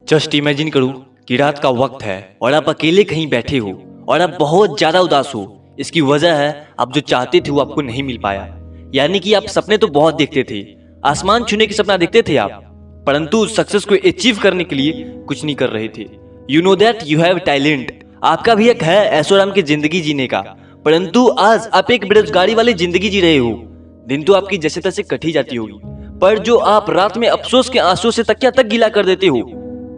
Just imagine करो कि रात का वक्त है और आप अकेले कहीं बैठे हो और आप बहुत ज्यादा उदास हो। इसकी वजह है आप जो चाहते थे वो आपको नहीं मिल पाया। यानी कि आप सपने तो बहुत देखते थे, आसमान छूने की सपना देखते थे आप, परंतु सक्सेस को अचीव करने के लिए कुछ नहीं कर रहे थे। You know that you have talent, आपका भी एक है ऐशो आराम की जिंदगी जीने का, परंतु आज आप एक बेरोजगारी वाली जिंदगी जी रहे हो। दिन तो आपकी जैसे तैसे कट ही जाती होगी, पर जो आप रात में अफसोस के आंसू से तकिया तक गीला कर देते हो।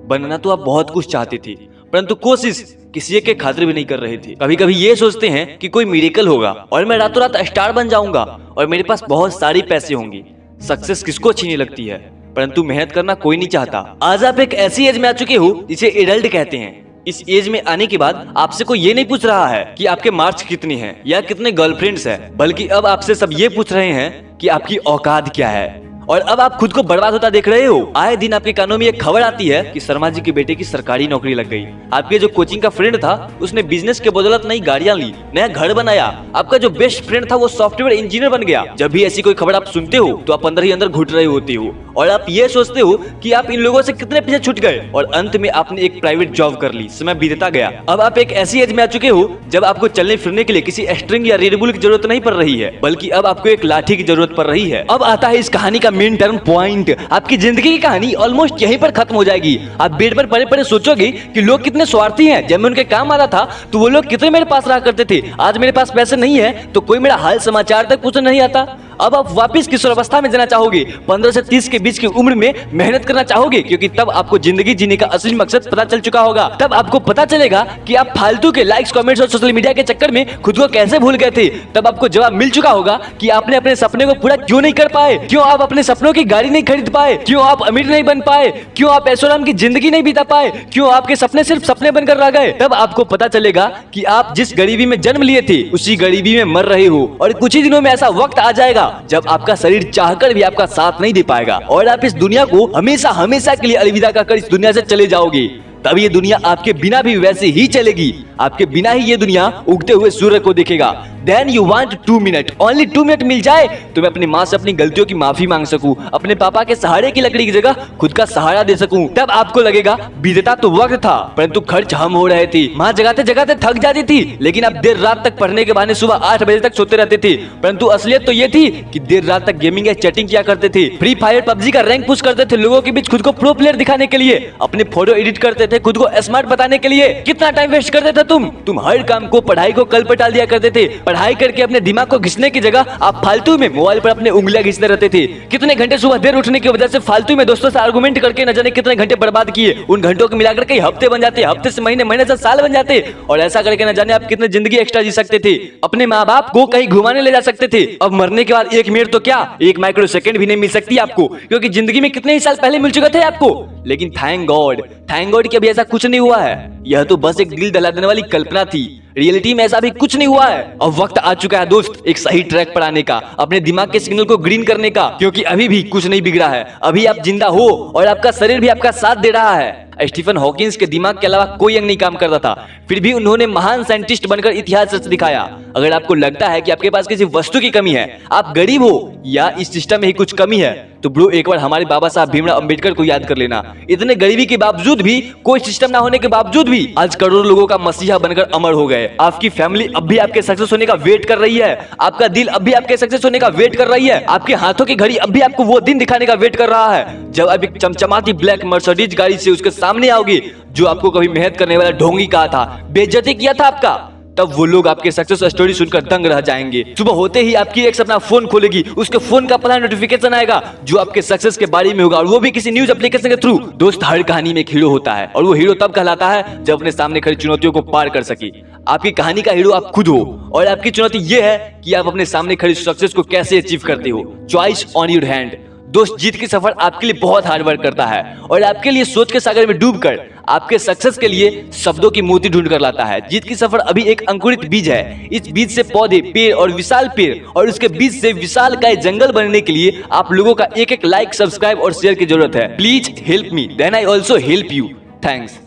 बनना तो आप बहुत कुछ चाहते थे, परंतु कोशिश किसी एक के खातिर भी नहीं कर रहे थे। कभी कभी ये सोचते हैं कि कोई मिरेकल होगा और मैं रातों रात स्टार बन जाऊंगा और मेरे पास बहुत सारी पैसे होंगे। सक्सेस किसको अच्छी नहीं लगती है, परंतु मेहनत करना कोई नहीं चाहता। आज आप एक ऐसी एज में आ चुके हो जिसे एडल्ट कहते हैं। इस एज में आने के बाद आपसे कोई ये नहीं पूछ रहा है कि आपके मार्क्स कितने हैं या कितने गर्लफ्रेंड्स हैं, बल्कि अब आपसे सब ये पूछ रहे हैं कि आपकी औकात क्या है। और अब आप खुद को बर्बाद होता देख रहे हो। आए दिन आपके कानों में एक खबर आती है कि शर्मा जी के बेटे की सरकारी नौकरी लग गई। आपके जो कोचिंग का फ्रेंड था उसने बिजनेस के बदौलत नई गाड़ियां ली, नया घर बनाया। आपका जो बेस्ट फ्रेंड था वो सॉफ्टवेयर इंजीनियर बन गया। जब भी ऐसी कोई खबर आप सुनते हो तो आप अंदर ही अंदर घुट रहे होते हो और आप ये सोचते हो कि आप इन लोगों से कितने पीछे छूट गए और अंत में आपने एक प्राइवेट जॉब कर ली। समय बीतता गया। अब आप एक ऐसी एज में आ चुके हो जब आपको चलने फिरने के लिए किसी स्ट्रिंग या रेड बुल की जरूरत नहीं पड़ रही है, बल्कि अब आपको एक लाठी की जरूरत पड़ रही है। अब आता है इस कहानी का मेन टर्न पॉइंट। आपकी जिंदगी की कहानी ऑलमोस्ट यहीं पर खत्म हो जाएगी। आप बेड पर पड़े पड़े सोचोगे कि लोग कितने स्वार्थी हैं। जब मैं उनके काम आता था तो वो लोग कितने मेरे पास रहा करते थे। आज मेरे पास पैसे नहीं है तो कोई मेरा हाल समाचार तक पूछने नहीं आता। अब आप वापस किशोर अवस्था में जाना चाहोगे, 15 से 30 के बीच की उम्र में मेहनत करना चाहोगे, क्योंकि तब आपको जिंदगी जीने का असली मकसद पता चल चुका होगा। तब आपको पता चलेगा कि आप फालतू के लाइक्स, कमेंट्स और सोशल मीडिया के चक्कर में खुद को कैसे भूल गए थे। तब आपको जवाब मिल चुका होगा कि आपने अपने सपने को पूरा क्यों नहीं कर पाए, क्यों आप अपने सपनों की गाड़ी नहीं खरीद पाए, क्यों आप अमीर नहीं बन पाए, क्यों आप ऐशो आराम की जिंदगी नहीं बिता पाए, क्यों आपके सपने सिर्फ सपने बनकर रह गए। तब आपको पता चलेगा कि आप जिस गरीबी में जन्म लिए थे उसी गरीबी में मर रहे हो। और कुछ ही दिनों में ऐसा वक्त आ जाएगा जब आपका शरीर चाहकर भी आपका साथ नहीं दे पाएगा और आप इस दुनिया को हमेशा हमेशा के लिए अलविदा कहकर इस दुनिया से चले जाओगे। तब ये दुनिया आपके बिना भी वैसे ही चलेगी। आपके बिना ही ये दुनिया उगते हुए सूर्य को देखेगा। Then you want 2 minute, only 2 minute मिल जाए तो मैं अपनी माँ से अपनी गलतियों की माफी मांग सकूं, अपने पापा के सहारे की लकड़ी की जगह खुद का सहारा दे सकूं। तब आपको लगेगा बीतता तो वक्त था परंतु खर्च हम हो रहे थे। माँ जगाते जगाते थक जाती थी, लेकिन आप देर रात तक पढ़ने के बहाने सुबह 8 बजे तक सोते रहते थे। परंतु असलियत तो ये थी कि देर रात तक गेमिंग या चैटिंग किया करते थे। फ्री फायर, पबजी का रैंक पुश करते थे लोगों के बीच खुद को प्रो प्लेयर दिखाने के लिए। अपने फोटो एडिट करते थे खुद को स्मार्ट बताने के लिए। कितना टाइम वेस्ट करते थे तुम हर काम को, पढ़ाई को कल पर टाल दिया करते थे। पढ़ाई करके अपने दिमाग को घिसने की जगह आप फालतू में मोबाइल पर अपने उंगलियां घिसते रहते थे। कितने घंटे सुबह देर उठने की वजह से फालतू में दोस्तों से आर्गुमेंट करके न जाने कितने घंटे बर्बाद किए। उन घंटों को मिलाकर कई हफ्ते बन जाते, हफ्ते से महीने, महीने से साल बन जाते। और ऐसा करके न जाने आप कितने जिंदगी एक्स्ट्रा जी सकते थे। अपने माँ बाप को कहीं घुमाने ले जा सकते थे। अब मरने के बाद 1 मिनट तो क्या, 1 माइक्रो सेकंड भी नहीं मिल सकती आपको, क्योंकि जिंदगी में कितने ही साल पहले मिल चुके थे आपको। लेकिन थैंक गॉड कि अभी ऐसा कुछ नहीं हुआ है। यह तो बस एक दिल दहला देने वाली कल्पना थी। रियलिटी में ऐसा भी कुछ नहीं हुआ है। अब वक्त आ चुका है दोस्त एक सही ट्रैक पर आने का, अपने दिमाग के सिग्नल को ग्रीन करने का, क्योंकि अभी भी कुछ नहीं बिगड़ा है। अभी आप जिंदा हो और आपका शरीर भी आपका साथ दे रहा है। स्टीफन हॉकिंस के दिमाग के अलावा कोई अंग नहीं काम करता था, फिर भी उन्होंने महान साइंटिस्ट बनकर इतिहास रच दिखाया। अगर आपको लगता है कि आपके पास किसी वस्तु की कमी है, आप गरीब हो या इस सिस्टम में ही कुछ कमी है, तो ब्रो एक बार हमारे बाबा साहब भीमराव अंबेडकर को याद कर लेना। इतने गरीबी के बावजूद भी, कोई सिस्टम ना होने के बावजूद भी आज करोड़ों लोगों का मसीहा बनकर अमर हो गए। आपकी फैमिली अब भी आपके सक्सेस होने का वेट कर रही है। आपका दिल अब भी आपके सक्सेस होने का वेट कर रही है। आपके हाथों की घड़ी अब भी आपको वो दिन दिखाने का वेट कर रहा है जब आप एक चमचमाती ब्लैक मर्सिडीज गाड़ी से उसके सामने आओगे जो आपको कभी मेहनत करने वाला ढोंगी कहा था, बेइज्जती किया था आपका। तब वो लोग आपके सक्सेस स्टोरी सुनकर दंग रह जाएंगे। सुबह होते ही आपकी एक अपना फोन खोलेगी, उसके फोन का पहला नोटिफिकेशन आएगा जो आपके सक्सेस के बारे में होगा, और वो भी किसी न्यूज एप्लीकेशन के थ्रू। दोस्त हर कहानी में एक हीरो होता है और वो हीरो तब कहलाता है जब अपने सामने खड़ी चुनौतियों को पार कर सके। आपकी कहानी का हीरो आप खुद हो और आपकी चुनौती ये है कि आप अपने सामने खड़ी सक्सेस को कैसे अचीव करते हो। Choice on your hand. दोस्त जीत की सफर आपके लिए बहुत हार्ड वर्क करता है और आपके लिए सोच के सागर में डूबकर आपके सक्सेस के लिए शब्दों की मोती ढूंढ कर लाता है। जीत की सफर अभी एक अंकुरित बीज है। इस बीज से पौधे, पेड़ और विशाल पेड़ और उसके बीज से विशाल का जंगल बनने के लिए आप लोगों का एक लाइक, सब्सक्राइब और शेयर की जरूरत है। Please help me, then I also help you. Thanks.